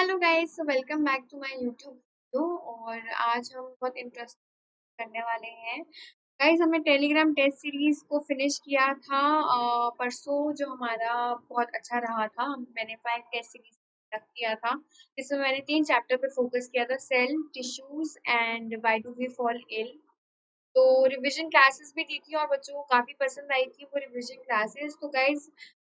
Hello guys, welcome back to my YouTube video. और आज हम बहुत इंटरेस्टिंग करने वाले हैं। गाइस, हमने टेलीग्राम टेस्ट सीरीज को फिनिश किया था परसों, जो हमारा बहुत अच्छा रहा था। मैंने 5 टेस्ट सीरीज तक किया था, जिसमें मैंने 3 चैप्टर पे फोकस किया था: cell, tissues and why do we fall ill. तो रिवीजन क्लासेस भी दी थी और बच्चों को काफ़ी पसंद आई थी वो रिवीजन क्लासेस। तो गाइज़,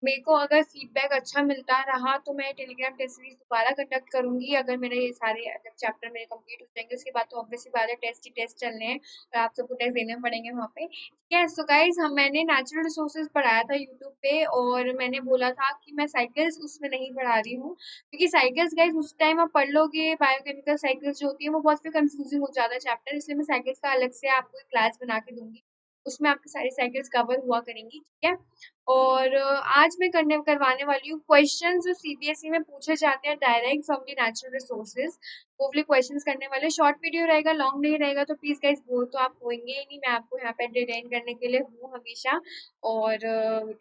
मेरे को अगर फीडबैक अच्छा मिलता रहा तो मैं टेलीग्राम टेस्ट सीरीज़ दोबारा कंडक्ट करूँगी। अगर मेरे ये सारे चैप्टर मेरे कंप्लीट हो जाएँगे, उसके बाद तो ऑब्वियसली बात है, टेस्ट ही टेस्ट चलने हैं और आप सबको टेस्ट देने पड़ेंगे वहाँ पे। ठीक है, सो गाइज़, मैंने नेचुरल रिसोर्सेज़ पढ़ाया था यूट्यूब पे, और मैंने बोला था कि मैं साइकिल्स उसमें नहीं पढ़ा रही हूँ, क्योंकि साइकिल्स गाइज़ उस टाइम आप पढ़ लोगे, बायोकेमिकल साइकिल्स जो होती है वो बहुत फिर कंफ्यूजिंग हो जाता है चैप्टर, इसलिए मैं साइकिल्स का अलग से आपको एक क्लास बना के दूंगी। उसमें आपकी सारी साइकिल्स कवर हुआ करेंगी। ठीक है, और आज मैं करवाने वाली हूँ क्वेश्चन जो सीबीएसई में पूछे जाते हैं direct from the natural resources. वो वाले क्वेश्चंस करने वाले। शॉर्ट वीडियो रहेगा, लॉन्ग नहीं रहेगा, तो प्लीज गाइस बोर तो आप होंगे ही नहीं। मैं आपको यहाँ पे एंटरटेन करने के लिए हूँ हमेशा, और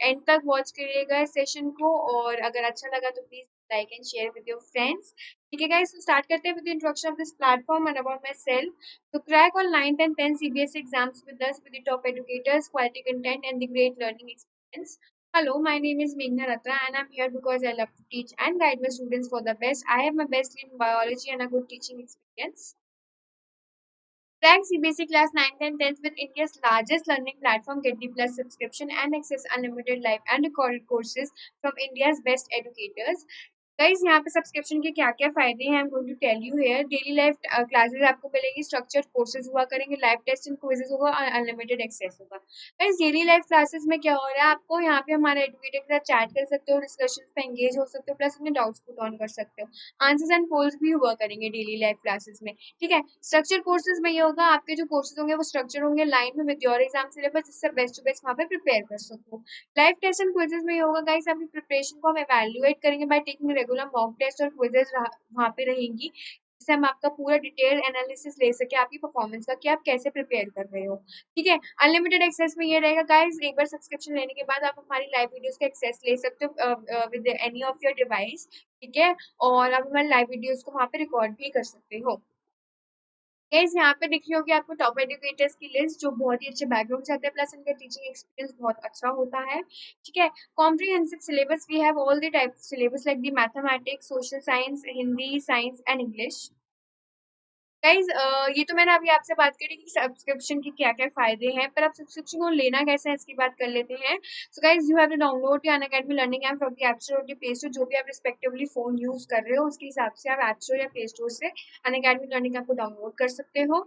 एंड तक वॉच करिएगा इस सेशन को। और अगर अच्छा लगा तो please like and share with your friends. ठीक है गाइस, तो स्टार्ट करते हैं with introduction of this platform and about my self. To crack all 9th and 10th CBSE exams with us with the top educators, quality content, and the great learning experience. Hello, my name is Meghna Ratra, and I'm here because I love to teach and guide my students for the best. I have my best in biology and a good teaching experience. Crack CBSE class 9th and 10th with India's largest learning platform. Get the plus subscription and access unlimited live and recorded courses from India's best educators. Guys, यहाँ पे subscription के क्या क्या फायदे हैं, I am going to tell you here. Daily life classes आपको मिलेंगी, structured courses हुआ करेंगे, लाइव टेस्ट एंड क्विजेस होगा, अनलिमिटेड एक्सेस होगा। गाइस, डेली लाइफ क्लासेस में क्या हो रहा है, आपको यहाँ पे हमारे एडुकेटर के साथ चैट कर सकते हो, डिस्कशन पे एंगेज हो सकते हो, प्लस अपने डाउट्स पुट ऑन कर सकते हो। आंसर्स एंड पोल्स भी हुआ करेंगे डेली लाइफ क्लासेस में। ठीक है, स्ट्रक्चर कोर्सेज में ये होगा, आपके जो कोर्सेज होंगे वो स्ट्रक्चर होंगे लाइन में विद योर एग्जाम सिलेबस, जिससे बेस्ट टू बेस्ट वहाँ पे प्रिपेयर कर सको। लाइव टेस्ट एंड क्विजेस में ये होगा गाइस, आपकी प्रिपरेशन को हम एवेल्युएट करेंगे by taking regular mock test और क्विजेस वहाँ पे रहेंगी, जिससे हम आपका पूरा डिटेल एनालिसिस ले सके आपकी परफॉर्मेंस का कि आप कैसे प्रिपेयर कर रहे हो। ठीक है, अनलिमिटेड एक्सेस में ये रहेगा गाइस, एक बार सब्सक्रिप्शन लेने के बाद आप हमारी लाइव वीडियोस का एक्सेस ले सकते हो with any of your device. ठीक है, और आप हमारे लाइव वीडियोस को वहाँ पे रिकॉर्ड भी कर सकते हो। गाइस, यहाँ पे दिख रही होगी आपको टॉप एजुकेटर्स की लिस्ट, जो बहुत ही अच्छे बैकग्राउंड से आते हैं, प्लस इनका टीचिंग एक्सपीरियंस बहुत अच्छा होता है। ठीक है, comprehensive syllabus, we have all the type syllabus like the mathematics, social science, Hindi, science and English. Guys, ये तो मैंने अभी आपसे बात करी कि सब्सक्रिप्शन के क्या क्या फायदे हैं, पर आप सब्सक्रिप्शन को लेना कैसे है इसकी बात कर लेते हैं। So guys, you have to download your Unacademy learning app from the app store और द प्ले स्टोर, जो भी आप रिस्पेक्टिवली फोन यूज कर रहे हो उसके हिसाब से आप ऐप स्टोर या प्ले स्टोर से अनअकैडमी लर्निंग ऐप को डाउनलोड कर सकते हो।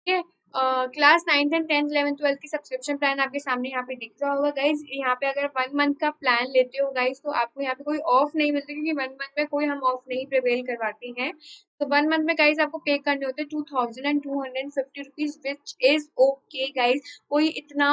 ठीक है, class 9th and 10th 11th 12th की सब्सक्रिप्शन प्लान आपके सामने यहाँ पे दिख रहा होगा गाइज। यहाँ पे अगर 1 मंथ का प्लान लेते हो गाइज, तो आपको यहाँ पे कोई ऑफ नहीं मिलती, क्योंकि 1 मंथ में कोई हम ऑफ नहीं प्रिवेल करवाते हैं। तो 1 मंथ में गाइज आपको पे करने होते हैं 2250 rupees, which is okay guys. कोई इतना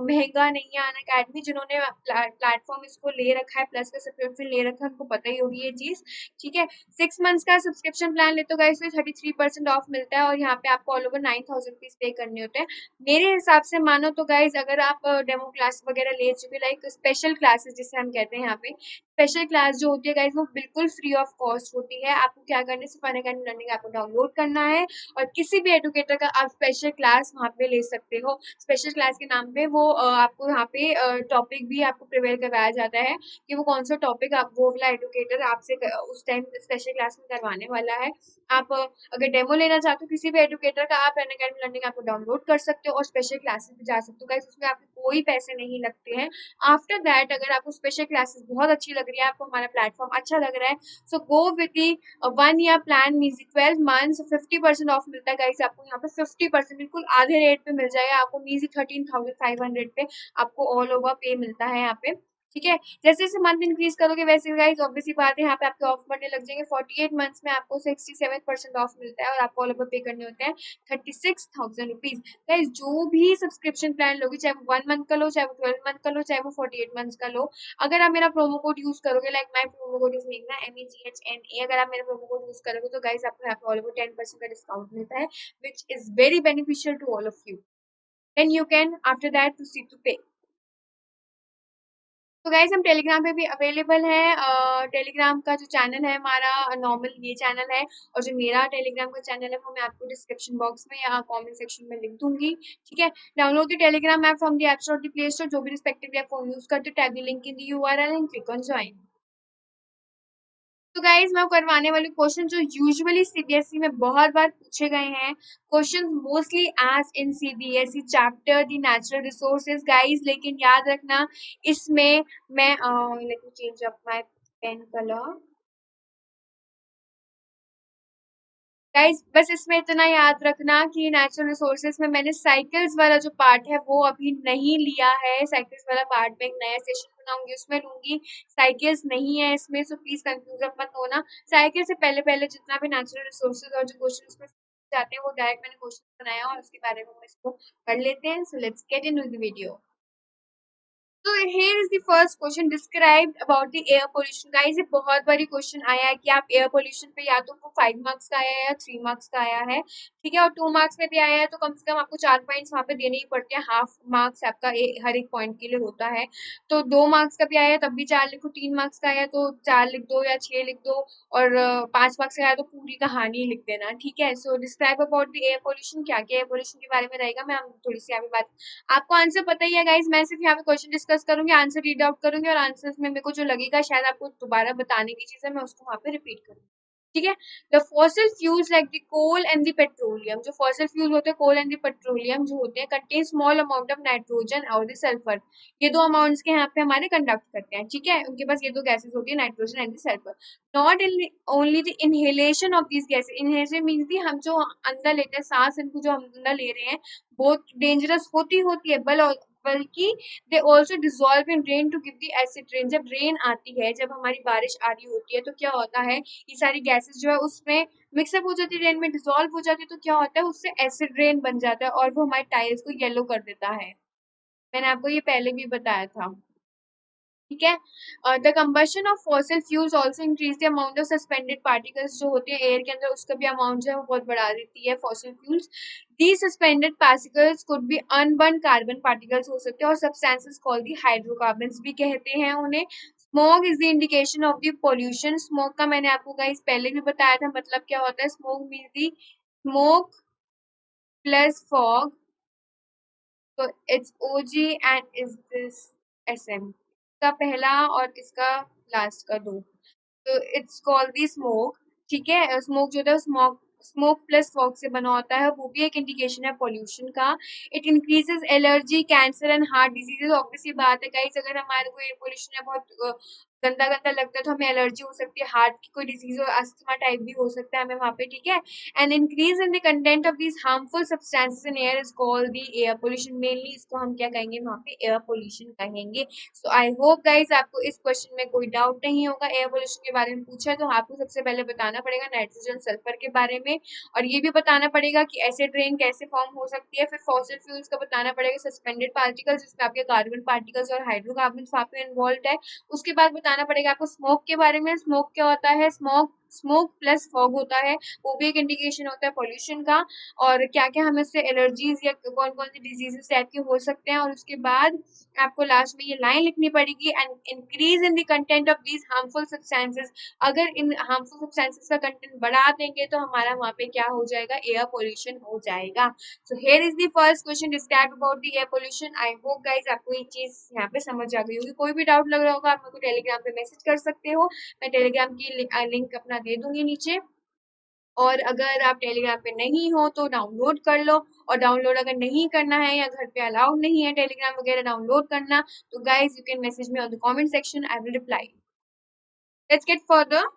महंगा नहीं है। अनअकैडमी जिन्होंने प्लेटफॉर्म इसको ले रखा है, प्लस का सब्सक्रिप्शन ले रखा है, उनको पता ही होगी ये चीज। ठीक है, 6 मंथ्स का सब्सक्रिप्शन प्लान लेते हो गाइस, तो 33% ऑफ मिलता है, और यहाँ पे आपको ऑल ओवर 9,000 रुपीज पे करने होते हैं। मेरे हिसाब से मानो तो गाइस, अगर आप डेमो क्लास वगैरह ले चुके, लाइक स्पेशल क्लासेस जिसे हम कहते हैं यहाँ पे, स्पेशल क्लास जो होती है गाइस, वो बिल्कुल फ्री ऑफ कॉस्ट होती है। आपको क्या करना है, सिर्फ अनअकैडमी लर्निंग ऐप को डाउनलोड करना है, और किसी भी एडुकेटर का आप स्पेशल क्लास वहाँ पे ले सकते हो। स्पेशल क्लास के नाम पे वो आपको यहाँ पे टॉपिक भी आपको प्रिपेयर करवाया जाता है कि वो कौन सा टॉपिक आप वो वाला एडुकेटर आपसे उस टाइम स्पेशल क्लास में करवाने वाला है। आप अगर डेमो लेना चाहते हो किसी भी एडुकेटर का, आप अनअकैडमी लर्निंग ऐप को डाउनलोड कर सकते हो और स्पेशल क्लासेस भी जा सकते हो गाइस, उसमें आपके कोई पैसे नहीं लगते हैं। आफ्टर दैट, अगर आपको स्पेशल क्लासेस बहुत अच्छी लग रही है, आपको हमारा प्लेटफॉर्म अच्छा लग रहा है, so go with the 1 year plan means 12 months, 50% off मिलता है गाइस आपको यहाँ पे। 50% बिल्कुल आधे रेट पे मिल जाएगा आपको, मीन्स 13,500 पे आपको ऑल ओवर पे मिलता है यहाँ पे। ठीक है, जैसे जैसे मंथ इंक्रीज करोगे वैसे गाइस ऑब्वियसली बात है, यहाँ पे आपके ऑफ बढ़ने लग जाएंगे। 48 मंथ्स में आपको 67% ऑफ मिलता है, और आपको ऑल ओवर पे करने होते हैं 36,000 रुपीज। गाइस, जो भी सब्सक्रिप्शन प्लान लोगे, चाहे वो 1 मंथ का लो, चाहे वो 12 मंथ का लो, चाहे वो 48 मंथ्स का लो, अगर आप मेरा प्रोमो कोड यूज करोगे, like my promo code is मेघना MEGHNA, अगर आप मेरा प्रोमो कोड यूज करोगे तो गाइस आपको यहाँ पे ऑल ओवर 10% का डिस्काउंट मिलता है, which is very beneficial to all of you. Then you can after that proceed to pay. तो गाइज हम टेलीग्राम पे भी अवेलेबल हैं। टेलीग्राम का जो चैनल है हमारा नॉर्मल ये चैनल है, और जो मेरा टेलीग्राम का चैनल है वो मैं आपको डिस्क्रिप्शन बॉक्स में या कमेंट सेक्शन में लिख दूंगी। ठीक है, download the Telegram app from the app store the play store, जो भी रिस्पेक्टिव ऐप फोन यूज करते हो, tag the link in the URL and click on join. तो गाइज मैं करवाने वाली क्वेश्चन जो यूजुअली सीबीएसई में बहुत बार पूछे गए हैं, क्वेश्चन मोस्टली आज in CBSE chapter the natural resources guys, लेकिन याद रखना इसमें मैं let me change up my pen colour. Guys बस इसमें इतना याद रखना कि नेचुरल रिसोर्सेज में मैंने साइकिल्स वाला जो पार्ट है वो अभी नहीं लिया है। साइकिल्स वाला पार्ट में एक नया सेशन बनाऊंगी, उसमें लूंगी। साइकिल्स नहीं है इसमें, सो प्लीज कंफ्यूज मत होना। साइकिल से पहले पहले जितना भी नेचुरल रिसोर्सेज और जो क्वेश्चन उसमें जाते हैं वो डायरेक्ट मैंने क्वेश्चन बनाया और उसके बारे में हम इसको कर लेते हैं। So let's get into the video. तो here is the first question described about the air pollution guys। ये बहुत बड़ी क्वेश्चन आया है कि आप एयर पोल्यूशन पे या तो वो 5 मार्क्स का आया है या 3 मार्क्स का आया है। ठीक है, और 2 मार्क्स में भी आया है तो कम से कम आपको 4 पॉइंट्स वहां पे देने ही पड़ते हैं। हाफ मार्क्स आपका हर एक पॉइंट के लिए होता है। तो 2 मार्क्स का भी आया है तब भी 4 लिखो, 3 मार्क्स का आया तो 4 लिख दो या 6 लिख दो, और 5 मार्क्स का आया तो पूरी कहानी लिख देना। ठीक है, so describe about the air pollution, क्या क्या एयर पोल्यूशन के बारे में रहेगा, मैं थोड़ी सी यहाँ पे बात। आपको आंसर पता ही है गाइस, मैं सिर्फ यहाँ पे क्वेश्चन डिस्कस करूंगी, आंसर रीड आउट करूंगी, और आंसर्स में मेरे को जो लगेगा शायद आपको दोबारा बताने की चीज है मैं उसको वहां पे रिपीट करूंगी। ठीक है, the fossil fuels like the coal and the petroleum, जो फॉसिल फ्यूल होते हैं कोल एंड द पेट्रोलियम जो होते हैं, contain small amount of nitrogen और द सल्फर। ये दो अमाउंट्स के यहाँ पे हमारे कंडक्ट करते हैं। ठीक है, उनके पास ये दो गैसेस होती है, nitrogen and the sulphur. Not only the inhalation of this gases, inhalation means the हम जो अंदर लेते हैं सांस, इनको जो हम अंदर ले रहे हैं बहुत डेंजरस होती है, बल्कि they also dissolve in rain to give the acid rain. जब रेन आती है, जब हमारी बारिश आ रही होती है तो क्या होता है, ये सारी गैसेस जो है उसमें मिक्सअप हो जाती है, रेन में डिजोल्व हो जाती है, तो क्या होता है उससे एसिड रेन बन जाता है और वो हमारे टाइल्स को येलो कर देता है। मैंने आपको ये पहले भी बताया था। ठीक है, the combustion of fossil fuels also increase the amount of suspended particles जो होते हैं एयर के अंदर, उसका भी अमाउंट जो है वो बहुत बढ़ा देती है fossil fuels. The suspended particles could be unburn carbon particles हो सकते हैं, और सब्सटेंसेस कॉल्ड दी हाइड्रोकार्बन्स भी कहते हैं उन्हें। Smoke is the indication of the pollution. Smoke का मैंने आपको गाइस पहले भी बताया था, मतलब क्या होता है, smoke means the smoke plus fog, तो it's OG and is this SM, इसका पहला और इसका लास्ट का दो, तो इट्स कॉल्ड दी स्मोक। ठीक है, स्मोक जो होता है स्मोक स्मोक प्लस फॉग से बना होता है, वो भी एक इंडिकेशन है पोल्यूशन का। It increases allergy, cancer and heart diseases. Obviously बात है गाइस, अगर हमारे को एयर पोल्यूशन है बहुत गंदा गंदा लगता है तो हमें एलर्जी हो सकती है, हार्ट की कोई डिजीज हो, अस्थमा टाइप भी हो सकता है हमें वहां पे। ठीक है, and increase in the content of these harmful substances in air is called the air pollution. Mainly इसको हम क्या कहेंगे वहां पे, एयर पोल्यूशन कहेंगे। सो आई होप गाइज आपको इस क्वेश्चन में कोई डाउट नहीं होगा। एयर पोल्यूशन के बारे में पूछा है तो आपको सबसे पहले बताना पड़ेगा नाइट्रोजन सल्फर के बारे में, और ये भी बताना पड़ेगा कि एसिड रेन कैसे फॉर्म हो सकती है। फिर फॉसिल फ्यूल्स का बताना पड़ेगा, सस्पेंडेड पार्टिकल्स जिसमें आपके कार्बन पार्टिकल्स और हाइड्रोकार्बन वहां पे इन्वॉल्व है। उसके बाद बताना पड़ेगा आपको स्मोक के बारे में, स्मोक क्या होता है, स्मोक प्लस फॉग होता है, वो भी एक इंडिकेशन होता है पोल्यूशन का, और क्या क्या हमें उससे एलर्जीज या कौन कौन सी डिजीजेस टाइप के हो सकते हैं। और उसके बाद आपको लास्ट में ये लाइन लिखनी पड़ेगी, and increase in the content of these harmful substances. अगर इन हार्मफुल सब्सटेंसेस का कंटेंट बढ़ा देंगे तो हमारा वहां पे क्या हो जाएगा, एयर पोल्यूशन हो जाएगा। So here is the first question describe about the air pollution. I hope guys आपको ये चीज यहाँ पे समझ आ गई होगी। कोई भी डाउट लग रहा होगा आप मेरे को टेलीग्राम पे मैसेज कर सकते हो, मैं टेलीग्राम की लिंक अपना दे दूंगी नीचे। और अगर आप टेलीग्राम पे नहीं हो तो डाउनलोड कर लो, और डाउनलोड अगर नहीं करना है या घर पे अलाउड नहीं है टेलीग्राम वगैरह डाउनलोड करना, तो guys you can message me on the comment section, I will reply. Let's get further.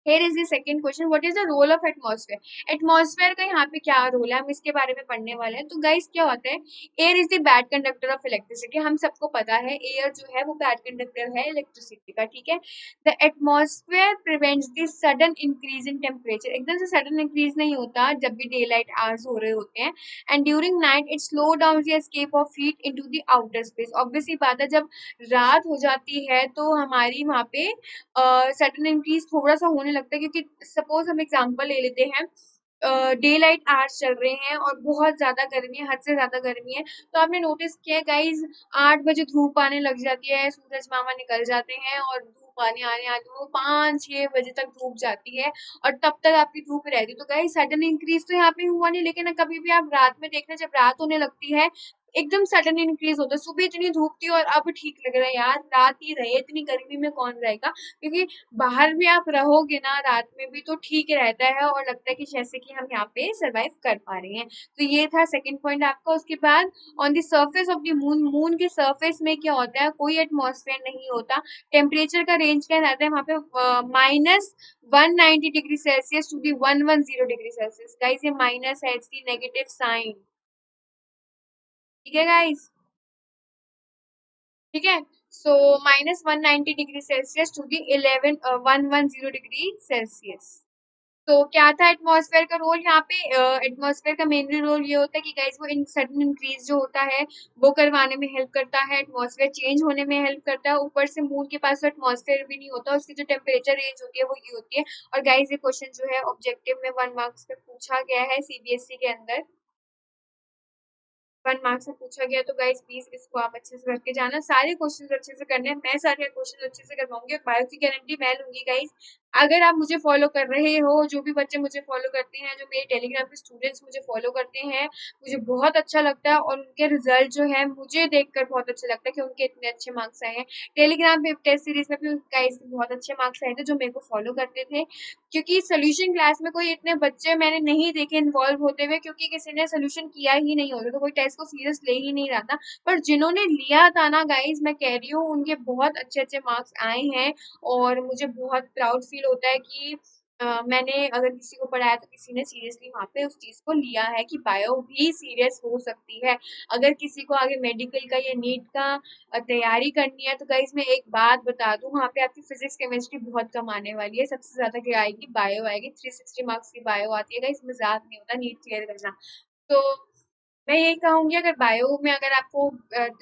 Here is the second question, what is the role of atmosphere? Atmosphere का यहाँ पे क्या रोल है, हम इसके बारे में पढ़ने वाले हैं। तो गाइस क्या होता है, air is the bad conductor of electricity. हम सबको पता है एयर जो है वो बैड कंडक्टर है इलेक्ट्रिसिटी का। ठीक है, the atmosphere prevents the sudden increase in temperature. एकदम से सडन इंक्रीज नहीं होता जब भी डे लाइट आवर्स हो रहे होते हैं, and during night it slow down the escape of heat into the outer space. Obviously बात है, जब रात हो जाती है तो हमारी वहां पे सडन इंक्रीज थोड़ा सा होने लगता है, क्योंकि सपोज हम एग्जांपल ले लेते हैं, डे लाइट आवर्स चल रहे हैं और बहुत ज्यादा गर्मी है, हद से ज्यादा गर्मी है। तो आपने नोटिस किया है गाइज, 8 बजे धूप आने लग जाती है, सूरज मामा निकल जाते हैं और धूप आने आने आने वो 5-6 बजे तक धूप जाती है और तब तक आपकी धूप रहती है। तो गाइज सडन इंक्रीज तो यहाँ पे हुआ नहीं, लेकिन कभी भी आप रात में देखना, जब रात होने लगती है एकदम सडन इंक्रीज होता है। सुबह इतनी धूप थी और अब ठीक लग रहा है, यार रात ही रहे, इतनी गर्मी में कौन रहेगा, क्योंकि बाहर भी आप रहोगे ना रात में भी तो ठीक रहता है और लगता है कि जैसे कि हम यहाँ पे सरवाइव कर पा रहे हैं। तो ये था सेकंड पॉइंट आपका। उसके बाद on the surface of the moon, moon के सरफेस में क्या होता है, कोई एटमॉस्फेयर नहीं होता। टेम्परेचर का रेंज क्या रहता है वहां पे, -190 degree Celsius to the 110 degree Celsius. Guys ये माइनस है, इसकी नेगेटिव साइन, ठीक है गाइस, ठीक है। So -190 degree Celsius to the 110 degree Celsius. तो क्या था एटमॉस्फेयर का रोल यहाँ पे, एटमॉस्फेयर का मेनली रोल ये होता है कि गाइस वो इन सडन इंक्रीज जो होता है वो करवाने में हेल्प करता है, एटमॉस्फेयर चेंज होने में हेल्प करता है। ऊपर से मून के पास तो एटमॉस्फेयर भी नहीं होता, उसकी जो टेम्परेचर रेंज होती है वो ये होती है। और गाइस ये क्वेश्चन जो है ऑब्जेक्टिव में 1 मार्क्स पे पूछा गया है सीबीएसई के अंदर, 1 मार्क्स में पूछा गया। तो गाइस प्लीज इसको आप अच्छे से करके जाना, सारे क्वेश्चंस अच्छे से करने हैं, मैं सारे क्वेश्चन अच्छे से करवाऊंगी, बायो की गारंटी मैं लूंगी गाइस। अगर आप मुझे फॉलो कर रहे हो, जो भी बच्चे मुझे फॉलो करते हैं, जो मेरे टेलीग्राम के स्टूडेंट्स मुझे फॉलो करते हैं, मुझे बहुत अच्छा लगता है और उनके रिजल्ट जो है मुझे देखकर बहुत अच्छा लगता है कि उनके इतने अच्छे मार्क्स आए हैं। टेलीग्राम पे टेस्ट सीरीज में भी गाइस बहुत अच्छे मार्क्स आए थे जो मेरे को फॉलो करते थे, क्योंकि सोल्यूशन क्लास में कोई इतने बच्चे मैंने नहीं देखे इन्वॉल्व होते हुए, क्योंकि किसी ने सोल्यूशन किया ही नहीं होता, तो कोई टेस्ट को सीरियस ले ही नहीं रहा था। पर जिन्होंने लिया था ना गाइज, मैं कह रही हूँ उनके बहुत अच्छे अच्छे मार्क्स आए हैं और मुझे बहुत प्राउड फील होता है कि मैंने अगर किसी को पढ़ाया तो किसी ने सीरियसली वहां पे उस चीज को लिया है कि बायो भी सीरियस हो सकती है। अगर किसी को आगे मेडिकल का या नीट का तैयारी करनी है तो गाइस मैं एक बात बता दूं, वहां पे आपकी फिजिक्स केमिस्ट्री बहुत कम आने वाली है, सबसे ज्यादा क्या आएगी, बायो आएगी। 360 मार्क्स की बायो आती है गाइस, मजाक नहीं होता नीट क्लियर करना। तो मैं यही कहूंगी, अगर बायो में अगर आपको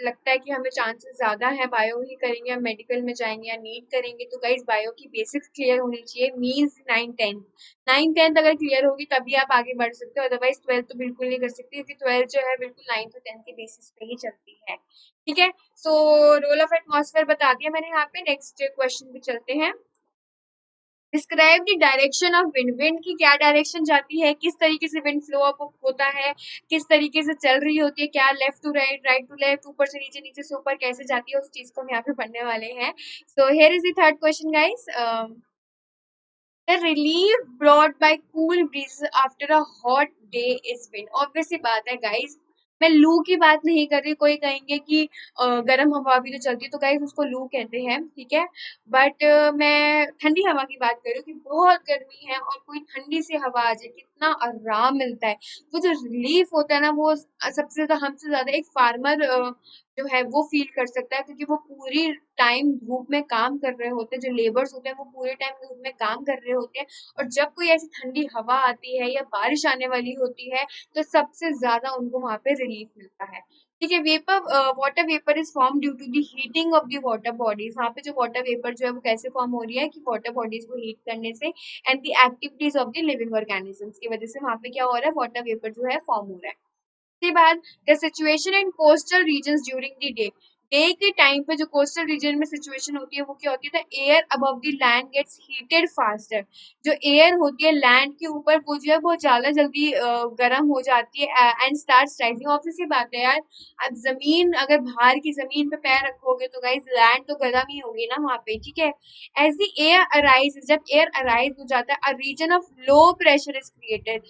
लगता है कि हमें चांसेस ज्यादा है बायो ही करेंगे या मेडिकल में जाएंगे या नीट करेंगे, तो गाइस बायो की बेसिक्स क्लियर होनी चाहिए, मींस 9 10 9 10 अगर क्लियर होगी तभी आप आगे बढ़ सकते हो, अदरवाइज 12 तो बिल्कुल नहीं कर सकते, क्योंकि 12 जो है बिल्कुल 9 और 10 के बेसिस पे ही चलती है। ठीक है, सो रोल ऑफ एटमॉस्फेयर बता दिया मैंने यहाँ पे। नेक्स्ट क्वेश्चन पे चलते हैं। Describe the direction of wind, wind की क्या डायरेक्शन जाती है, किस तरीके से विंड फ्लो अप होता है, किस तरीके से चल रही होती है, क्या left to right, right to left, ऊपर से नीचे, नीचे से ऊपर कैसे जाती है, उस चीज को हम यहाँ पे पढ़ने वाले हैं। So here is the third question guys. The relief brought by cool breezes after a hot day is wind। Obvious सी बात है गाइस, मैं लू की बात नहीं कर रही, कोई कहेंगे कि गर्म हवा भी तो चलती है तो गाइस उसको लू कहते हैं, ठीक है। बट मैं ठंडी हवा की बात कर रही हूँ कि बहुत गर्मी है और कोई ठंडी सी हवा आ जाए, कितना आराम मिलता है। वो जो रिलीफ होता है ना, वो सबसे ज्यादा, हमसे ज्यादा एक फार्मर जो है वो फील कर सकता है, क्योंकि वो पूरी टाइम धूप में काम कर रहे होते हैं, जो लेबर्स होते हैं वो पूरे टाइम धूप में काम कर रहे होते हैं, और जब कोई ऐसी ठंडी हवा आती है या बारिश आने वाली होती है तो सबसे ज्यादा उनको वहां पे रिलीफ मिलता है। ठीक है, vapour, water vapour is form due to the heating of the water bodies. वहां पे जो वाटर वेपर जो है वो कैसे फॉर्म हो रही है, कि वाटर बॉडीज को हीट करने से and the activities of the living organisms की वजह से वहां पे क्या हो रहा है, वाटर वेपर जो है फॉर्म हो रहा है। उसके बाद the situation in coastal regions during the day, day के टाइम पे जो कोस्टल रीजन में सिचुएशन होती है वो क्या होती है, the air above the land gets heated faster. जो एयर होती है लैंड के ऊपर वो जो है बहुत ज्यादा जल्दी गर्म हो जाती है एंड स्टार्ट्स राइजिंग। ऑब्वियस सी बात है यार, अब जमीन, अगर बाहर की जमीन पे पैर रखोगे तो गाइस लैंड तो गर्म ही होगी ना वहां पे, ठीक है। एज द एयर अराइज, जब एयर अराइज हो जाता है, a region of low pressure is created,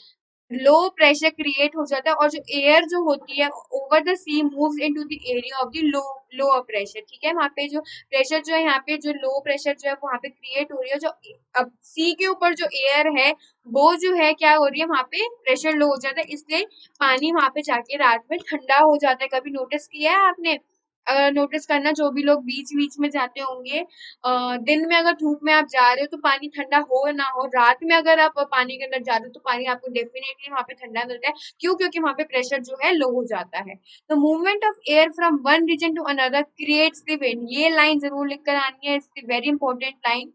low pressure create हो जाता है, और जो एयर जो होती है over the sea moves into the area of the low lower pressure. ठीक है, वहां पे जो प्रेशर जो है, यहाँ पे जो लो प्रेशर जो है वहां पे क्रिएट हो रही है, जो अब सी के ऊपर जो एयर है वो जो है क्या हो रही है, वहां पे प्रेशर लो हो जाता है, इसलिए पानी वहां पे जाके रात में ठंडा हो जाता है। कभी नोटिस किया है आपने? अगर नोटिस करना, जो भी लोग बीच बीच में जाते होंगे, दिन में अगर धूप में आप जा रहे हो तो पानी ठंडा हो ना हो, रात में अगर आप पानी के अंदर जा रहे हो तो पानी आपको डेफिनेटली वहां पे ठंडा मिलता है। क्यों? क्योंकि वहां पे प्रेशर जो है लो हो जाता है। तो movement of air from one region to another creates the wind, ये लाइन जरूर लिख कर आनी है, इट्स वेरी इंपॉर्टेंट लाइन।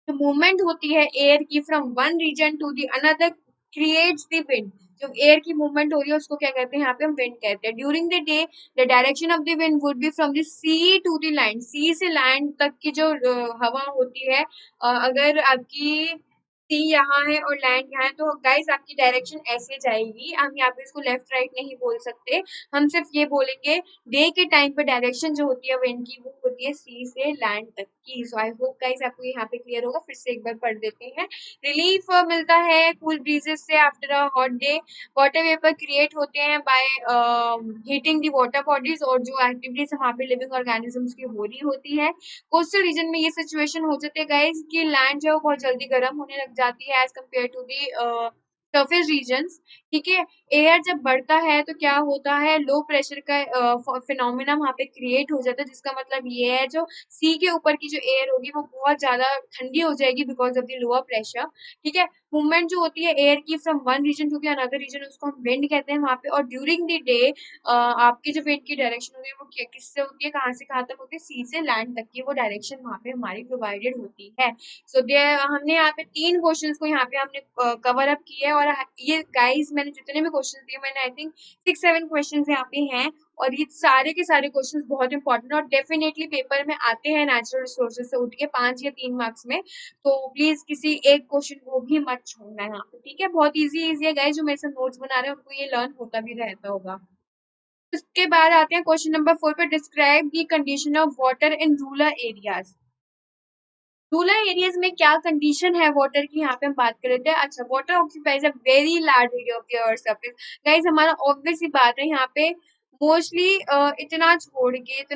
जो मूवमेंट होती है एयर की from one region to the another creates the wind. जो एयर की मूवमेंट हो रही है उसको क्या कहते हैं, यहाँ पे हम विंड कहते हैं। During the day the direction of the wind would be from the sea to the land, sea से लैंड तक की जो हवा होती है, अगर आपकी सी यहाँ है और लैंड यहाँ है तो गाइस आपकी डायरेक्शन ऐसे जाएगी। हम यहाँ पे इसको लेफ्ट राइट नहीं बोल सकते, हम सिर्फ ये बोलेंगे डे के टाइम पे डायरेक्शन जो होती है विंड की वो होती है सी से लैंड तक की। सो आई होप गाइस आपको यहाँ पे क्लियर होगा, फिर से एक बार पढ़ देते हैं। रिलीफ मिलता है कूल ब्रीजेस से after a hot day. Water vapour create होते हैं by heating the water bodies, और जो एक्टिविटीज वहाँ पे लिविंग ऑर्गेनिजम्स की हो रही होती है। कोस्टल रीजन में ये सिचुएशन हो जाती है गाइस कि लैंड जो है वो बहुत जल्दी गर्म होने लग जाती है as compare to the surface regions. ठीक है, एयर जब बढ़ता है तो क्या होता है, लो प्रेशर का फिनोमिना वहां पे क्रिएट हो जाता है, जिसका मतलब ये है जो सी के ऊपर की जो एयर होगी वो बहुत ज्यादा ठंडी हो जाएगी because of the lower pressure. ठीक है, मूवमेंट जो होती है एयर की from one region to the another region उसको हम विंड कहते हैं वहां पे। और ड्यूरिंग द डे आपकी जो विंड की डायरेक्शन होती है वो किससे होती है, कहाँ से कहाँ तक होती है, सी से लैंड तक की वो डायरेक्शन वहां पे हमारी प्रोवाइडेड होती है। सो हमने यहाँ पे 3 क्वेश्चंस को यहाँ पे हमने कवर अप किया है। और ये गाइस मैंने जितने भी क्वेश्चंस दिए मैंने आई थिंक 6-7 क्वेश्चंस यहाँ पे हैं, और ये सारे के सारे क्वेश्चंस बहुत इंपॉर्टेंट और डेफिनेटली पेपर में आते हैं नेचुरल रिसोर्सेज से उठ के 5 या 3 मार्क्स में। तो प्लीज किसी एक क्वेश्चन को भी मत छोड़ना यहाँ पे, ठीक है। बहुत इजी इजी है गाइस, जो मेरे से नोट्स बना रहे हैं उनको ये लर्न होता भी रहता होगा। उसके बाद आते हैं क्वेश्चन नंबर 4 पे, describe the condition of water in rural areas. Rural areas में क्या कंडीशन है वाटर की, यहाँ पे हम बात कर लेते हैं। अच्छा, water occupies a very large area of the earth surface. Guys हमारा ऑब्वियस ही बात है यहाँ पे मोस्टली इतना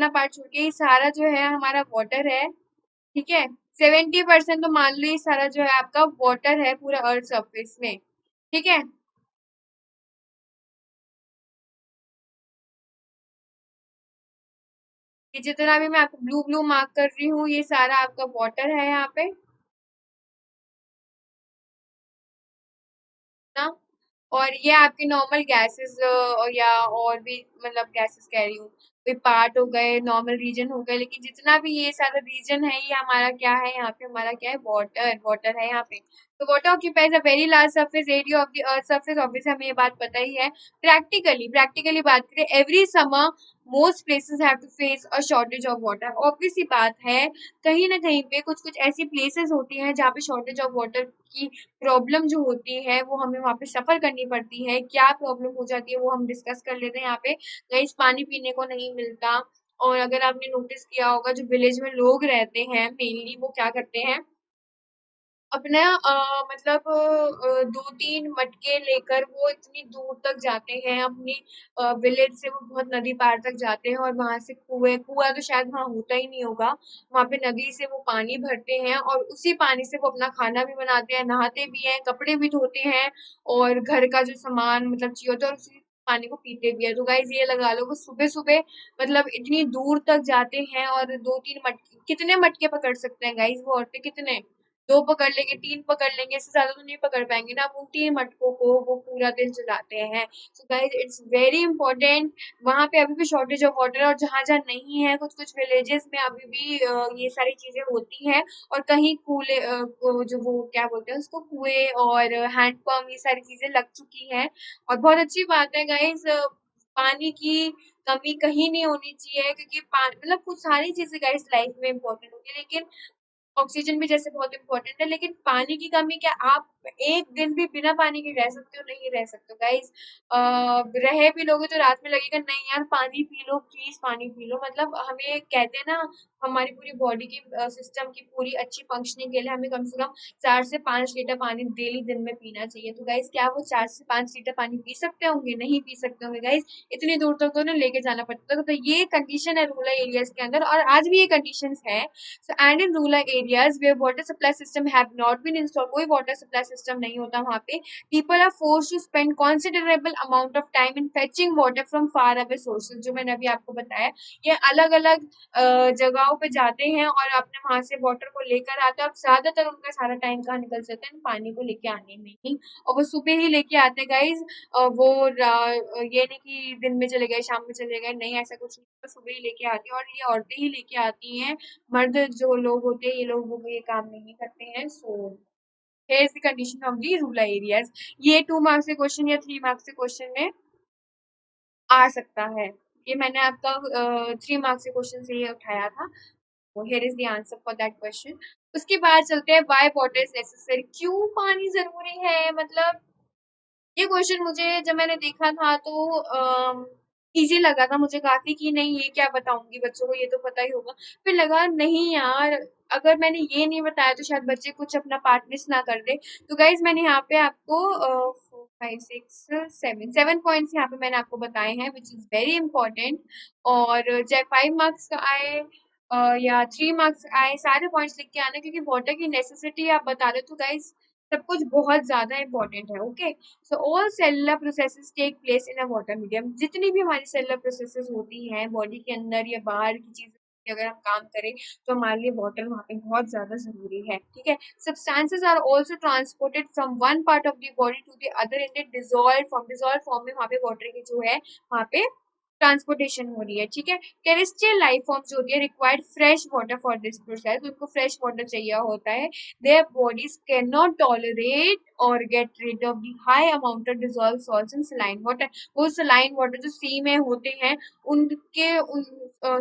पार्ट छोड़ के ये सारा जो है हमारा वाटर है। ठीक है, 70% तो मान लो ये सारा जो है आपका वाटर है पूरा अर्थ सरफेस में। ठीक है, ये जितना भी मैं आपको ब्लू ब्लू मार्क कर रही हूँ ये सारा आपका वाटर है यहाँ पे ना। और ये आपके नॉर्मल गैसेस या और भी मतलब गैसेस कह रही हूँ, कोई पार्ट हो गए, नॉर्मल रीजन हो गए, लेकिन जितना भी ये सारा रीजन है ये हमारा क्या है, यहाँ पे हमारा क्या है, वाटर वाटर है यहाँ पे। तो water occupies a very large surface area of the earth surface, obviously हमें ये बात पता ही है। प्रैक्टिकली प्रैक्टिकली बात करें, every summer most places have to face a shortage of water. Obvious सी बात है, कहीं ना कहीं पे कुछ कुछ ऐसी प्लेसेस होती हैं जहाँ पे शॉर्टेज ऑफ वाटर की प्रॉब्लम जो होती है वो हमें वहाँ पे सफर करनी पड़ती है। क्या प्रॉब्लम हो जाती है वो हम डिस्कस कर लेते हैं यहाँ पे। गाइस पानी पीने को नहीं मिलता, और अगर आपने नोटिस किया होगा जो विलेज में लोग रहते हैं मेनली वो क्या करते हैं, अपना मतलब 2-3 मटके लेकर वो इतनी दूर तक जाते हैं अपनी विलेज से, वो बहुत नदी पार तक जाते हैं और वहां से कुआं तो शायद वहां होता ही नहीं होगा, वहां पे नदी से वो पानी भरते हैं और उसी पानी से वो अपना खाना भी बनाते हैं, नहाते भी हैं, कपड़े भी धोते हैं, और घर का जो सामान मतलब चाहिए होता है और उसी पानी को पीते भी है। तो गाइस ये लगा लो वो सुबह सुबह मतलब इतनी दूर तक जाते हैं और 2-3 मटके, कितने मटके पकड़ सकते हैं गाइस वो औरतें, कितने, 2 पकड़ लेंगे, 3 पकड़ लेंगे, इससे ज़्यादा तो नहीं पकड़ पाएँगे ना। अब उन 3 मटकों को वो पूरा दिन चलाते हैं। So guys it's very important, वहाँ पे अभी भी शॉर्टेज ऑफ वाटर है और जहाँ-जहाँ नहीं है, कुछ-कुछ विलेजेस में अभी भी ये सारी चीज़ें होती हैं, और कहीं जो वो क्या बोलते हैं उसको, कुएँ और हैंडपंप ये सारी चीज़ें लग चुकी हैं। और बहुत अच्छी बात है गाइस, पानी की कमी कहीं नहीं होनी चाहिए, क्योंकि मतलब कुछ सारी चीज़ें गाइस लाइफ में इम्पोर्टेंट होती है, लेकिन ऑक्सीजन भी जैसे बहुत इंपॉर्टेंट है, लेकिन पानी की कमी क्या आप एक दिन भी बिना पानी के रह सकते हो, नहीं रह सकते गाइस। रहे भी लोगे तो रात में लगेगा नहीं यार पानी पी लो, प्लीज पानी पी लो। मतलब हमें कहते हैं ना, हमारी पूरी बॉडी की सिस्टम की पूरी अच्छी फंक्शनिंग के लिए हमें कम से कम 4 से 5 लीटर पानी डेली दिन में पीना चाहिए। तो गाइस क्या वो 4 से 5 लीटर पानी पी सकते होंगे, नहीं पी सकते होंगे गाइस, इतनी दूर तक तो ना लेके जाना पड़ता है। तो ये कंडीशन है रूरल एरियाज के अंदर, और आज भी ये कंडीशन है। So, and in rural areas where water supply system have not been installed, कोई water supply system नहीं होता वहाँ पे, people are forced to spend considerable amount of time in fetching water from far away sources, जो मैंने अभी आपको बताया। ये अलग अलग जगहों पे जाते हैं और अपने वहां से वाटर को लेकर आते हैं, और ज्यादातर उनका सारा टाइम कहाँ निकल जाता है पानी को लेके आने में ही, और वो सुबह ही लेके आते गाइज। ये नहीं कि दिन में चले गए शाम में चले गए, नहीं ऐसा कुछ नहीं, वो सुबह ही लेके आती है, और ये औरतें ही लेके आती हैं। मर्द जो लोग होते हैं ये लोग वो ये काम नहीं करते हैं। So here is the condition of the rural areas. ये 2 मार्क्स के क्वेश्चन या 3 मार्क्स के क्वेश्चन में आ सकता है। ये मैंने आपका 3 मार्क्स के क्वेश्चन से ये उठाया था। तो here is the answer for that question. उसके बाद चलते हैं, व्हाई वाटर इज नेसेसरी, क्यों पानी जरूरी है। मतलब ये क्वेश्चन मुझे जब मैंने देखा था तो इजी लगा था मुझे काफी, कि नहीं ये क्या बताऊंगी बच्चों को, ये तो पता ही होगा। फिर लगा नहीं यार, अगर मैंने ये नहीं बताया तो शायद बच्चे कुछ अपना पार्ट मिस ना कर दे। तो गाइज मैंने यहाँ पे आपको 4 5 6 7 पॉइंट्स यहाँ पे मैंने आपको बताए हैं, विच इज वेरी इंपॉर्टेंट। और चाहे 5 मार्क्स का आए या 3 मार्क्स आए, सारे पॉइंट्स लिख के आना, क्योंकि वाटर की नेसेसिटी आप बता रहे, तो गाइज सब कुछ बहुत ज्यादा इंपॉर्टेंट है। Okay, so all cellular processes take place in a water medium. जितनी भी हमारी सेलुलर प्रोसेसेस होती हैं बॉडी के अंदर या बाहर की चीजें, अगर हम काम करें तो हमारे लिए वाटर वहाँ पे बहुत ज्यादा जरूरी है। ठीक है, substances are also transported from one part of the body to the other in the dissolve form में वहाँ पे वाटर की जो है वहाँ पे ट्रांसपोर्टेशन हो रही है। ठीक है, टेरेस्ट्रियल लाइफ फॉर्म्स जो होती है required fresh water for this process, उनको फ्रेश वाटर चाहिए होता है। Their bodies can not tolerate और get rid of the high amount of dissolve salts in saline water. वो सलाइन वाटर जो सी में होते हैं, उनके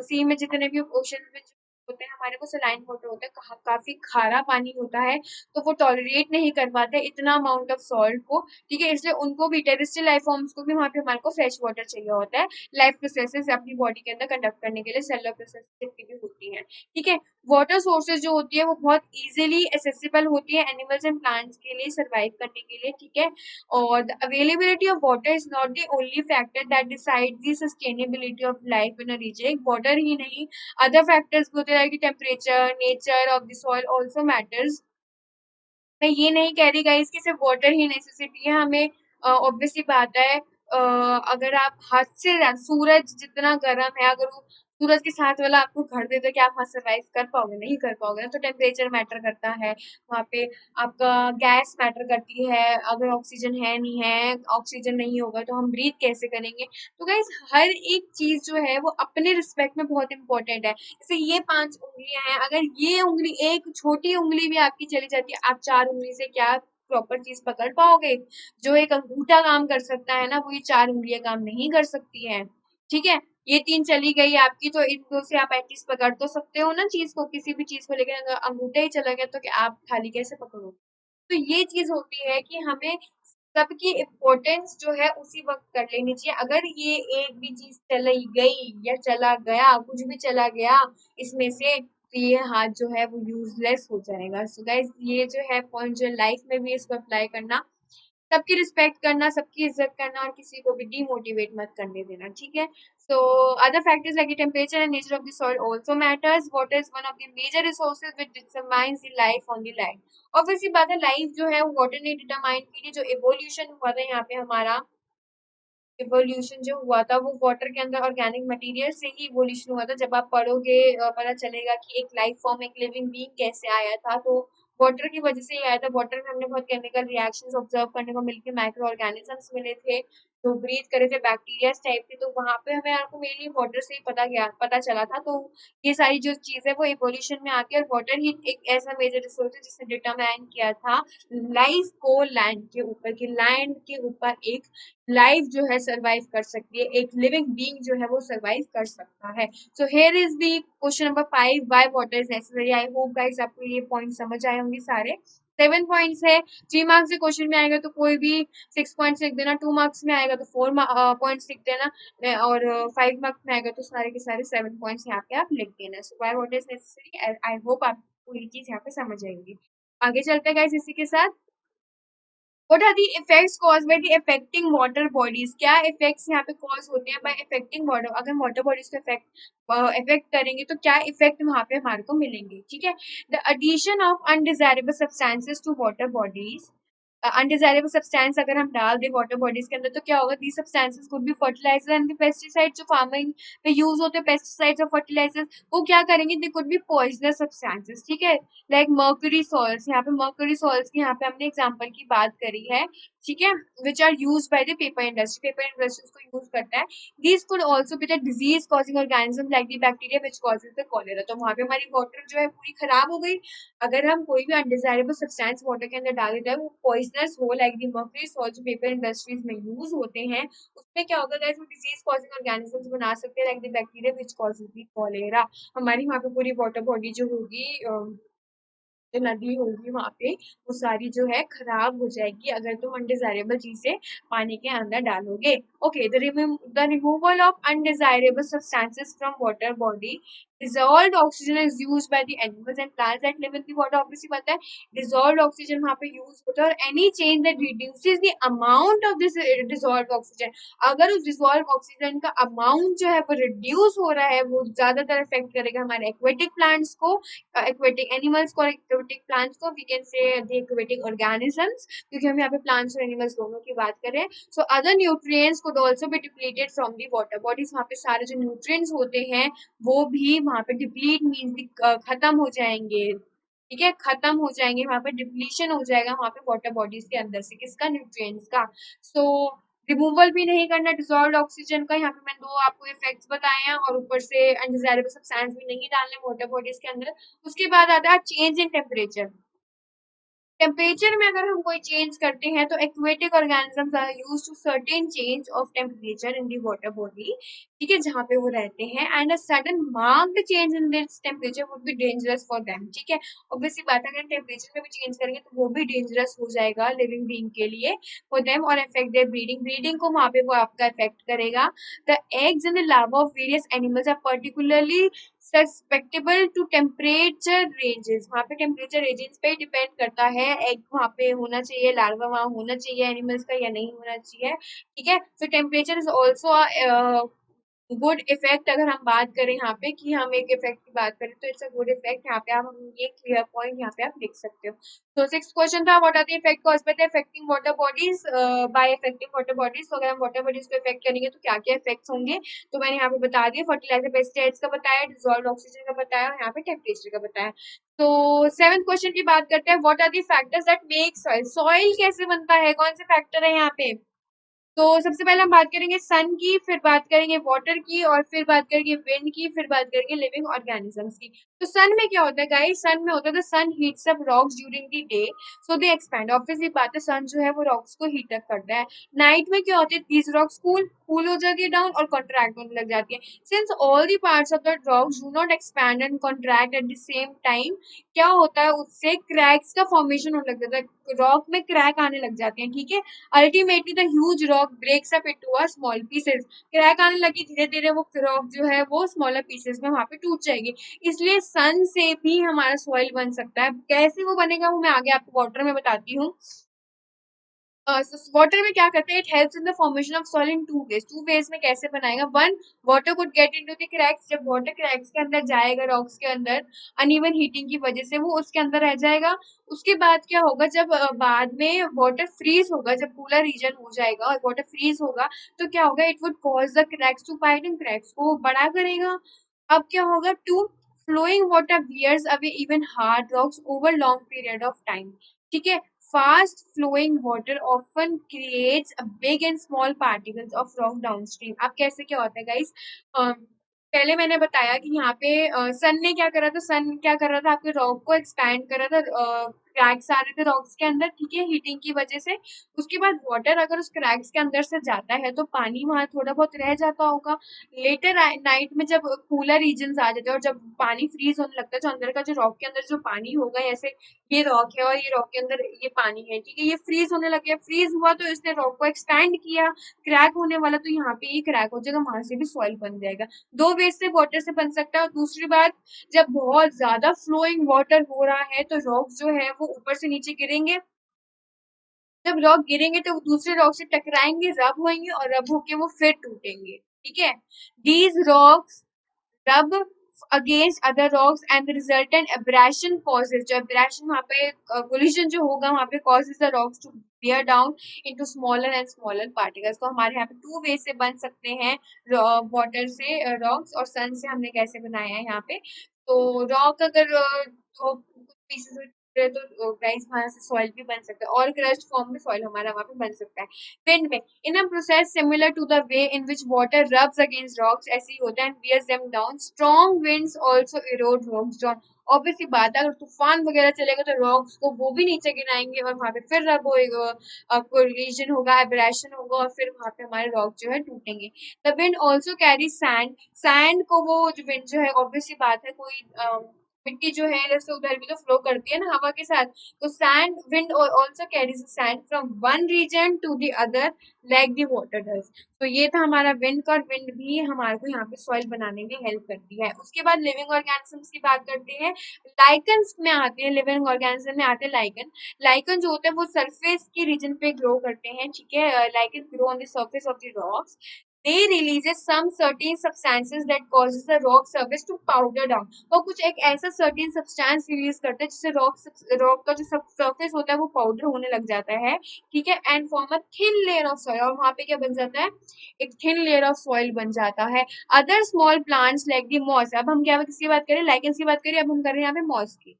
सी में जितने भी ओशन में जो होते हैं हमारे, को सलाइन वाटर होता है, काफी खारा पानी होता है, तो वो टॉलरेट नहीं कर पाते इतना अमाउंट ऑफ सॉल्ट को। ठीक है, इसलिए उनको भी, टेरेस्ट्रियल लाइफ फॉर्म्स को भी वहाँ पे हमारे को फ्रेश वाटर चाहिए होता है लाइफ प्रोसेसेस अपनी बॉडी के अंदर कंडक्ट करने के लिए, सेलुलर प्रोसेस जितनी भी होती है। ठीक है, वाटर सोर्सेज जो होती है वो बहुत इजीली एसेसिबल होती है एनिमल्स एंड प्लांट्स के लिए सर्वाइव करने के लिए। ठीक है, और the availability of water is not the only factor that decide the sustainability of life in a region. Water ही नहीं, अदर फैक्टर्स भी होते हैं, temperature, nature of the soil also matters. मैं ये नहीं कह रही गाइस कि सिर्फ वाटर ही नेसेसिटी है हमें, ऑब्वियसली बात है। अगर आप हद से ज्यादा, सूरज जितना गर्म है, अगर वो सूरज के साथ वाला आपको घर दे दे, कि आप वहां सर्वाइव कर पाओगे? नहीं कर पाओगे ना। तो टेम्परेचर मैटर करता है वहां पे, आपका गैस मैटर करती है, अगर ऑक्सीजन है नहीं है, ऑक्सीजन नहीं होगा तो हम ब्रीथ कैसे करेंगे। तो गाइस हर एक चीज जो है वो अपने रिस्पेक्ट में बहुत इंपॉर्टेंट है। जैसे ये 5 उंगलियां हैं, अगर ये उंगली, एक छोटी उंगली भी आपकी चली जाती है, आप 4 उंगली से क्या प्रॉपर चीज पकड़ पाओगे? जो एक अंगूठा काम कर सकता है ना, वो ये 4 उंगलियां काम नहीं कर सकती हैं। ठीक है, ये 3 चली गई आपकी, तो इन 2 से आप एटलीस्ट पकड़ तो सकते हो ना चीज को, किसी भी चीज को। लेकिन अगर अंगूठा ही चला गया तो क्या आप खाली कैसे पकड़ोगे? तो ये चीज होती है कि हमें सबकी इम्पोर्टेंस जो है उसी वक्त कर लेनी चाहिए। अगर ये एक भी चीज चली गई या चला गया, कुछ भी चला गया इसमें से, तो ये हाथ जो है वो यूजलेस हो जाएगा। सो गाइस ये जो है पॉइंट जो लाइफ में भी इसको अप्लाई करना, सबकी रिस्पेक्ट करना, सबकी इज्जत करना, और किसी को भी डिमोटिवेट मत करने देना। ठीक है, so other factors like temperature and nature of the soil also matters. Water is one of the major resources which determines the life on the land. Obviously बात है, लाइफ जो है वो वाटर ने डिटरमाइन की है। जो इवोल्यूशन हुआ था यहाँ पे हमारा, इवोल्यूशन जो हुआ था वो वाटर के अंदर ऑर्गेनिक मटेरियल से ही इवोल्यूशन हुआ था। जब आप पढ़ोगे पता चलेगा कि एक लाइफ फॉर्म, एक लिविंग बीइंग कैसे आया था, तो वाटर की वजह से ही आया था। वाटर में हमने बहुत केमिकल रिएक्शंस ऑब्जर्व करने को मिलते, माइक्रो ऑर्गेनिजम्स मिले थे जो ब्रीथ करे थे, बैक्टीरिया टाइप थे। तो वहां पे हमें आपको मेनली वाटर से ही पता चला था। तो ये सारी जो चीज है वो इवोल्यूशन में आती है, और वाटर ही एक ऐसा मेजर रिसोर्स है जिसने डिटरमाइन किया था लाइफ को लैंड के ऊपर, कि लैंड के ऊपर एक लाइफ जो है सरवाइव कर सकती है, एक लिविंग बीइंग जो है वो सरवाइव कर सकता है। So here is the question number 5, why water is necessary. I hope guys आपको ये पॉइंट समझ आए होंगे सारे। 7 पॉइंट्स है, 3 मार्क्स के क्वेश्चन में आएगा तो कोई भी 6 पॉइंट्स लिख देना, 2 मार्क्स में आएगा तो 4 पॉइंट्स लिख देना, और 5 मार्क्स में आएगा तो सारे के सारे 7 पॉइंट्स यहाँ पे आप लिख देना। So why water is necessary, I hope आपको ये चीज यहाँ पे समझ आएगी। आगे चलते हैं गाइस इसी के साथ। What are the effects caused by the affecting water bodies? क्या effects यहाँ पे cause होते हैं by affecting water? अगर water bodies को affect करेंगे तो क्या effect वहाँ पे हमारे को मिलेंगे? ठीक है, the addition of undesirable substances to water bodies, undesirable substance अगर हम डाल दें वाटर बॉडीज के अंदर तो क्या होगा? The substances could be fertiliser and pesticide. जो फार्मिंग में यूज होते हैं पेस्टिसाइड्स और फर्टिलाइजर्स, वो क्या करेंगे? They could be poisonous substances. ठीक है, लाइक मर्क्यूरी सॉल्ट्स, यहाँ पे मर्क्यूरी सॉल्ट्स की यहाँ पे हमने एग्जांपल की बात करी है। ठीक है, which are use by the paper industry, paper industry उसको यूज करता है। These could also be the disease causing organism like the bacteria which causes the cholera. तो वहां पे हमारी वाटर जो है पूरी खराब हो गई। अगर हम कोई भी अनडिजायरेबल सब्सटेंस वाटर के अंदर डाल देते हैं, वो पॉइजनस हो लाइक द मर्क्यूरी सॉल्ट जो पेपर इंडस्ट्रीज में यूज होते हैं, उसमें क्या होगा गाइस, वो डिजीज कॉजिंग ऑर्गेनिजम्स बना सकते हैं like the bacteria which causes the cholera. हमारी वहां पे पूरी वाटर बॉडी जो होगी, जो नदी होगी वहां पे, वो सारी जो है खराब हो जाएगी अगर तुम अनडिजायरेबल चीजें पानी के अंदर डालोगे। Okay, the removal of undesirable substances from water body, dissolved oxygen is used by the animals and plants that live in the water। Obviously पता है dissolved oxygen वहां पे यूज होता है, और any change that reduces the amount of this dissolved oxygen, अगर उस dissolved oxygen का अमाउंट जो है वो रिड्यूस हो रहा है, वो ज्यादातर इफेक्ट करेगा हमारे एक्वेटिक प्लांट्स को, aquatic animals को, aquatic plants को, we can say the aquatic organisms, क्योंकि हम यहाँ पे plants और animals दोनों की बात करें। So other nutrients could also be depleted from the water bodies। वहाँ पे सारे जो nutrients होते हैं वो भी वहाँ पे डिप्लीट मीन्स खत्म हो जाएंगे। ठीक है, खत्म हो जाएंगे, वहां पे डिप्लीशन हो जाएगा वहां पे वाटर बॉडीज के अंदर से, किसका, न्यूट्रिएंट्स का। सो रिमूवल भी नहीं करना डिसॉल्व्ड ऑक्सीजन का, यहाँ पे मैंने दो आपको इफेक्ट्स बताए हैं, और ऊपर से अनडिजायरेबल सब्सटेंस भी नहीं डालने वाटर बॉडीज के अंदर। उसके बाद आता है चेंज इन टेम्परेचर। टेम्परेचर में अगर हम कोई चेंज करते हैं तो aquatic organisms are used to certain change of temperature in the water body, ठीक है, जहाँ पे वो रहते हैं, and a sudden marked change in this temperature would be dangerous for them. ठीक है, ऑब्वियसली बात है, अगर टेम्परेचर में भी चेंज करेंगे तो वो भी डेंजरस हो जाएगा लिविंग बीइंग के लिए, फॉर देम, और अफेक्ट देयर ब्रीडिंग, ब्रीडिंग को वहाँ पे वो आपका इफेक्ट करेगा। The eggs in the larva of various animals are particularly susceptible to temperature ranges. वहाँ पे टेम्परेचर रेंजेस पे डिपेंड करता है, एग वहाँ पे होना चाहिए, लार्वा वहाँ होना चाहिए एनिमल्स का, या नहीं होना चाहिए। ठीक है, तो temperature is also good effect. अगर हम बात करें यहाँ पे कि हम एक इफेक्ट की बात करें तो इट्स अ गुड इफेक्ट, यहाँ पे आप ये क्लियर पॉइंट यहाँ पे आप लिख सकते हो। तो सिक्स क्वेश्चन था, what are the effect caused by the affecting water bodies by affecting water bodies. तो अगर हम वाटर बॉडीज को इफेक्ट करेंगे तो क्या क्या इफेक्ट्स होंगे, तो मैंने यहाँ पे बता दिया, फर्टिलाइजर पेस्टिसाइड्स का बताया, डिसॉल्व्ड ऑक्सीजन का बताया, और यहाँ पे टेम्परेचर का बताया। तो सेवेंथ क्वेश्चन की बात करते हैं, what are the factors that make soil. Soil कैसे बनता है, कौन से फैक्टर है यहाँ पे। तो सबसे पहले हम बात करेंगे सन की, फिर बात करेंगे वाटर की, और फिर बात करेंगे विंड की, फिर बात करेंगे लिविंग ऑर्गेनिजम्स की। तो सन में क्या होता है गाइस, सन में होता है the sun heats up rocks during the day so they expand. Obviously बात है, सन जो है वो रॉक्स को हीट अप करता है। नाइट में क्या होता है, दीज रॉक्स कूल कूल हो जाती है डाउन और कॉन्ट्रैक्ट होने लग जाती है। Since all the parts of the rocks do not expand and contract at the same time, क्या होता है, उससे क्रैक्स का फॉर्मेशन होने लग जाता है, रॉक में क्रैक आने लग जाते हैं। ठीक है, ultimately the huge rock breaks up into a small pieces. Crack आने लगी, धीरे धीरे वो रॉक जो है वो स्मॉलर पीसेस में वहां पे टूट जाएगी। इसलिए सन से भी हमारा सॉइल बन सकता है। कैसे वो बनेगा वो मैं आगे आपको वाटर में बताती हूँ। वाटर में क्या करते हैं, it helps in the formation of soil in two ways. Two ways में कैसे बनाएगा, one, water could get into the cracks, जब वाटर क्रैक्स के अंदर जाएगा रॉक्स के अंदर, अनइवन हीटिंग की वजह से वो उसके अंदर रह जाएगा। उसके बाद क्या होगा, जब बाद में वाटर फ्रीज होगा, जब कूलर रीजन हो जाएगा और वाटर फ्रीज होगा, तो क्या होगा, it would cause the cracks to wide and cracks को बड़ा करेगा। अब क्या होगा, two, flowing water bears away even hard rocks over long period of time. ठीक है, fast flowing water often creates a big and small particles of rock downstream। अब कैसे क्या होता है गाइस, पहले मैंने बताया कि यहाँ पे सन ने क्या करा था, सन क्या कर रहा था, आपके रॉक को एक्सपैंड कर रहा था, क्रैक्स आ रहे थे रॉक्स के अंदर, ठीक है, हीटिंग की वजह से। उसके बाद वाटर अगर उस क्रैक्स के अंदर से जाता है तो पानी वहां थोड़ा बहुत रह जाता होगा। लेटर नाइट में जब कूलर रीजन आ जाते हैं और जब पानी फ्रीज होने लगता है, जो अंदर का जो रॉक के अंदर जो पानी होगा, ऐसे ये रॉक है और ये रॉक के अंदर ये पानी है, ठीक है, ये फ्रीज होने लग गया, फ्रीज हुआ तो इसने रॉक को एक्सपैंड किया, क्रैक होने वाला, तो यहाँ पे ये क्रैक हो जाएगा, वहां से भी सॉइल बन जाएगा। दो वे से वाटर से बन सकता है। और दूसरी बात, जब बहुत ज्यादा फ्लोइंग वाटर हो रहा है तो रॉक जो है वो ऊपर से नीचे गिरेंगे, जब रॉक गिरेंगे तो वो दूसरे रॉक से टकराएंगे, रब होंगे, और रब होके वो फिर टूटेंगे। ठीक है, these rocks rub against other rocks and the resultant abrasion causes, जो abrasion वहाँ पे collision जो होगा वहाँ पे causes the rocks to bear down into smaller and smaller particles। तो हमारे यहाँ पे टू वे से बन सकते हैं वाटर से रॉक्स, और सन से हमने कैसे बनाया है यहाँ पे। तो रॉक अगर दो पीसेस वाटर है तो गाइस वहां से सॉइल भी बन सकता है, और क्रस्ट फॉर्म में सॉइल हमारा वहां पे बन सकता है। विंड में in a process similar to the way in which water rubs against rocks, ऐसे ही होता है, and bears them down. Strong winds also erode rocks down. Obviously बात है, अगर तूफान वगैरह चलेगा तो रॉक्स को वो भी नीचे गिराएंगे और वहां पे फिर रब होएगा, कोलिजन होगा, एब्रेशन होगा, और फिर वहां पे हमारे रॉक जो है टूटेंगे। The wind also carry sand. Sand को वो जो विंड जो है, ऑब्वियसली बात है, कोई मिट्टी जो है इधर से उधर भी तो फ्लो करती है ना हवा के साथ, तो sand wind also carries sand from one region to the other like the water does. तो ये था हमारा विंड का, और विंड भी हमारे को यहाँ पे सॉइल बनाने में हेल्प करती है। उसके बाद लिविंग ऑर्गेनिजम्स की बात करते हैं। लाइकन्स में आते हैं, लिविंग ऑर्गेनिज्म में आते हैं लाइकन। लाइकन जो होते हैं वो सरफेस के रीजन पे ग्रो करते हैं, ठीक है। Lichen grow on the surface of the rocks. They releases some certain substances that causes the rock surface to powder down। वो कुछ एक ऐसा certain substance रिलीज करता है जिससे रॉक का जो सरफेस होता है वो पाउडर होने लग जाता है, ठीक है, and form a thin layer of soil. और वहां पे क्या बन जाता है, एक थिन लेयर ऑफ सॉइल बन जाता है। Other small plants like the moss, अब हम क्या किसकी बात करें, लाइकेंस की बात करें, अब हम कर रहे हैं यहाँ पे मॉस की।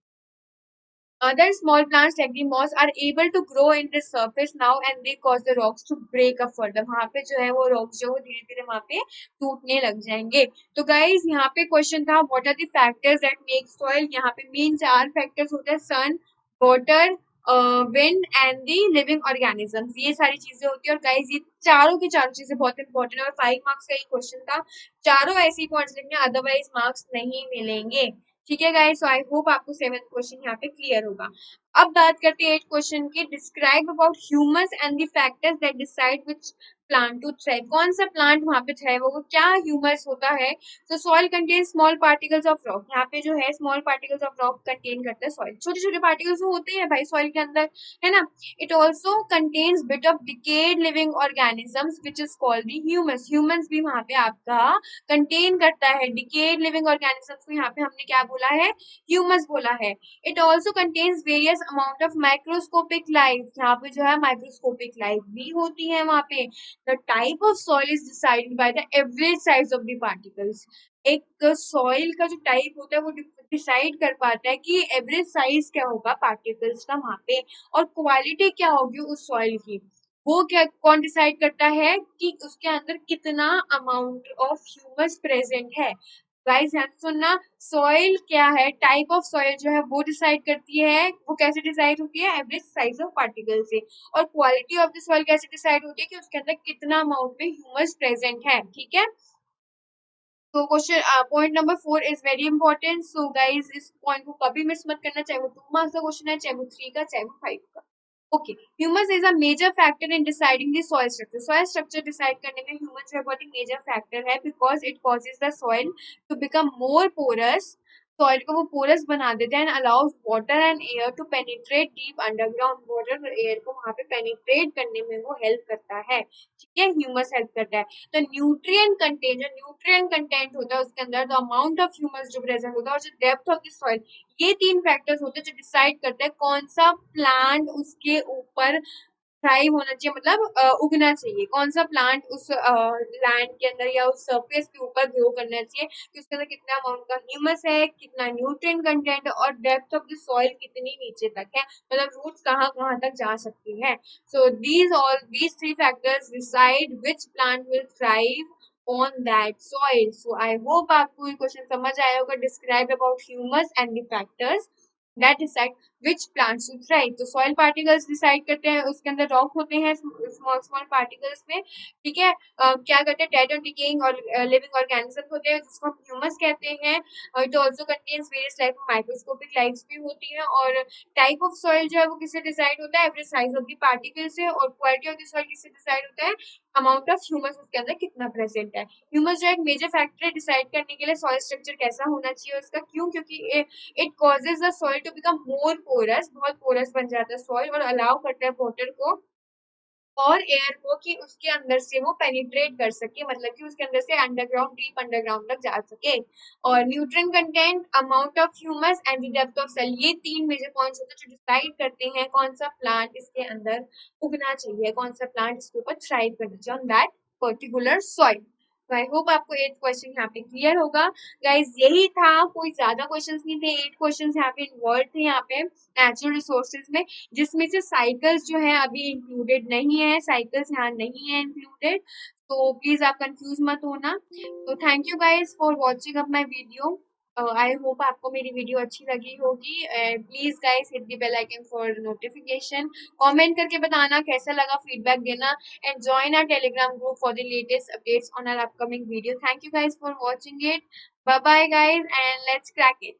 Other small plants like the moss are able to grow in the surface now and they cause the rocks to break up further। वहां पे जो है वो rocks जो है धीरे धीरे वहां पे टूटने लग जाएंगे। तो गाइज यहाँ पे क्वेश्चन था what are the factors that make soil. यहाँ पे मेन 4 फैक्टर्स होते हैं, sun, water, wind and the living organisms. ये सारी चीजें होती है, और गाइज ये चारों की चारों चीजें बहुत इंपॉर्टेंट है, और 5 मार्क्स का ये क्वेश्चन था। चारों ऐसे ही पॉइंट्स लिखने, अदरवाइज मार्क्स नहीं मिलेंगे, ठीक है गाइस। सो आई होप आपको 7th क्वेश्चन यहाँ पे क्लियर होगा। अब बात करते हैं 8th क्वेश्चन की। Describe about humus and the factors that decide which plant to thrive. कौन सा प्लांट वहां पे थ्राइव होगा, क्या ह्यूमस होता है। तो soil contain small particles of rock. यहाँ पे जो है small particles of rock contain करता है सॉइल, छोटे छोटे पार्टिकल्स होते हैं भाई सॉइल के अंदर, है ना। It also contains bit of decade living organisms which is called the humus. Humus भी वहां पे आपका कंटेन करता है डिकेड लिविंग ऑर्गेनिजम्स को, यहाँ पे हमने क्या बोला है, ह्यूमस बोला है। It also contains various amount of microscopic life. यहाँ पे जो है माइक्रोस्कोपिक लाइफ भी होती है वहां पे। The type of soil is decided by the average size of the particles. एक सॉइल का जो टाइप होता है वो डिसाइड कर पाता है कि एवरेज साइज क्या होगा पार्टिकल्स का वहां पे, और क्वालिटी क्या होगी उस सॉइल की, वो क्या कौन डिसाइड करता है कि उसके अंदर कितना अमाउंट ऑफ ह्यूमस प्रेजेंट है। गाइस ध्यान से सुनना, सॉइल क्या है, टाइप ऑफ सॉइल जो है वो डिसाइड करती है, वो कैसे डिसाइड होती है, एवरेज साइज ऑफ पार्टिकल से। और क्वालिटी ऑफ द सॉइल कैसे डिसाइड होती है, कि उसके अंदर कितना अमाउंट में ह्यूमस प्रेजेंट है, ठीक है। तो question point number 4 is very important. So guys इस पॉइंट को कभी मिस मत करना, चाहे वो 2 मार्क्स का क्वेश्चन है, चाहे वो 3 का, चाहे वो 5 का। Okay, humus is a major factor in deciding the soil structure. Soil structure decide करने में ह्यूमस जो है बहुत ही मेजर फैक्टर है, because it causes the soil to become more porous. Soil को वो पोरस बना देता है, and allows water and air to penetrate deep underground. Water और एयर को वहां पे पेनिट्रेट करने में वो हेल्प करता है, ठीक है, ह्यूमस हेल्प करता है। तो न्यूट्रिएंट कंटेंट, जो न्यूट्रिएंट कंटेंट होता है उसके अंदर, द अमाउंट ऑफ ह्यूमस जो प्रेजेंट होता है, और जो डेप्थ ऑफ द सॉइल, ये 3 फैक्टर्स होते हैं जो डिसाइड करते हैं कौन सा प्लांट उसके ऊपर थ्राइव होना चाहिए, मतलब उगना चाहिए, कौन सा प्लांट उस लैंड के अंदर या उस सरफेस के ऊपर ग्रो करना चाहिए, कि उसके अंदर कितना अमाउंट का ह्यूमस है, कितना न्यूट्रिएंट कंटेंट है, और डेप्थ ऑफ द सॉइल कितनी नीचे तक है, मतलब रूट्स कहाँ कहाँ तक जा सकती है। सो these 3 factors decide which plant will thrive on that soil। So I hope आपको ये क्वेश्चन समझ आया होगा। Describe about humus and the factors that decide which plants to thrive. तो सॉइल पार्टिकल्स डिसाइड करते हैं, उसके अंदर रॉक होते हैं स्मॉल स्मॉल पार्टिकल्स में, ठीक है। क्या करते हैं, डेड और डिकेइंग और लिविंग ऑर्गेनिज्म होते हैं जिसको हम ह्यूमस कहते हैं। It also contains various type of microscopic lifes भी होती हैं। और टाइप ऑफ सॉइल जो है वो किससे डिसाइड होता है, average size of the particle से। और क्वालिटी ऑफ द सॉइल किससे डिसाइड होता है, अमाउंट ऑफ ह्यूमस उसके अंदर कितना प्रेजेंट है। ह्यूमस जो एक मेजर फैक्टर है डिसाइड करने के लिए सॉइल स्ट्रक्चर कैसा होना चाहिए उसका, क्यों, क्योंकि it causes the soil to become more porous, बहुत पोरस बन जाता है सॉइल, और अलाउ करता है वाटर को और एयर को कि उसके अंदर से वो पेनिट्रेट कर सके, मतलब कि उसके अंदर से अंडरग्राउंड डीप अंडरग्राउंड तक जा सके। और nutrient content, amount of humus and the depth of soil, ये 3 मेजर पॉइंट्स होते हैं जो डिसाइड करते हैं कौन सा प्लांट इसके अंदर उगना चाहिए, कौन सा प्लांट इसके ऊपर थ्राइव करना चाहिए ऑन दैट पर्टिकुलर सॉइल। तो आई होप आपको 8 क्वेश्चन यहाँ पे क्लियर होगा। गाइज यही था, कोई ज्यादा क्वेश्चंस नहीं थे, 8 क्वेश्चंस यहाँ पे इन्वॉल्व थे यहाँ पे नेचुरल रिसोर्सेज में, जिसमें से साइकिल्स जो है अभी इंक्लूडेड नहीं है, साइकिल्स यहाँ नहीं है इंक्लूडेड। तो प्लीज आप कंफ्यूज मत होना। तो thank you guys for watching up my video. I hope आपको मेरी वीडियो अच्छी लगी होगी। Please guys hit the bell icon for notification. Comment करके बताना कैसा लगा, फीडबैक देना, and join our telegram group for the latest updates on our upcoming video. Thank you guys for watching it. Bye bye guys, and let's crack it.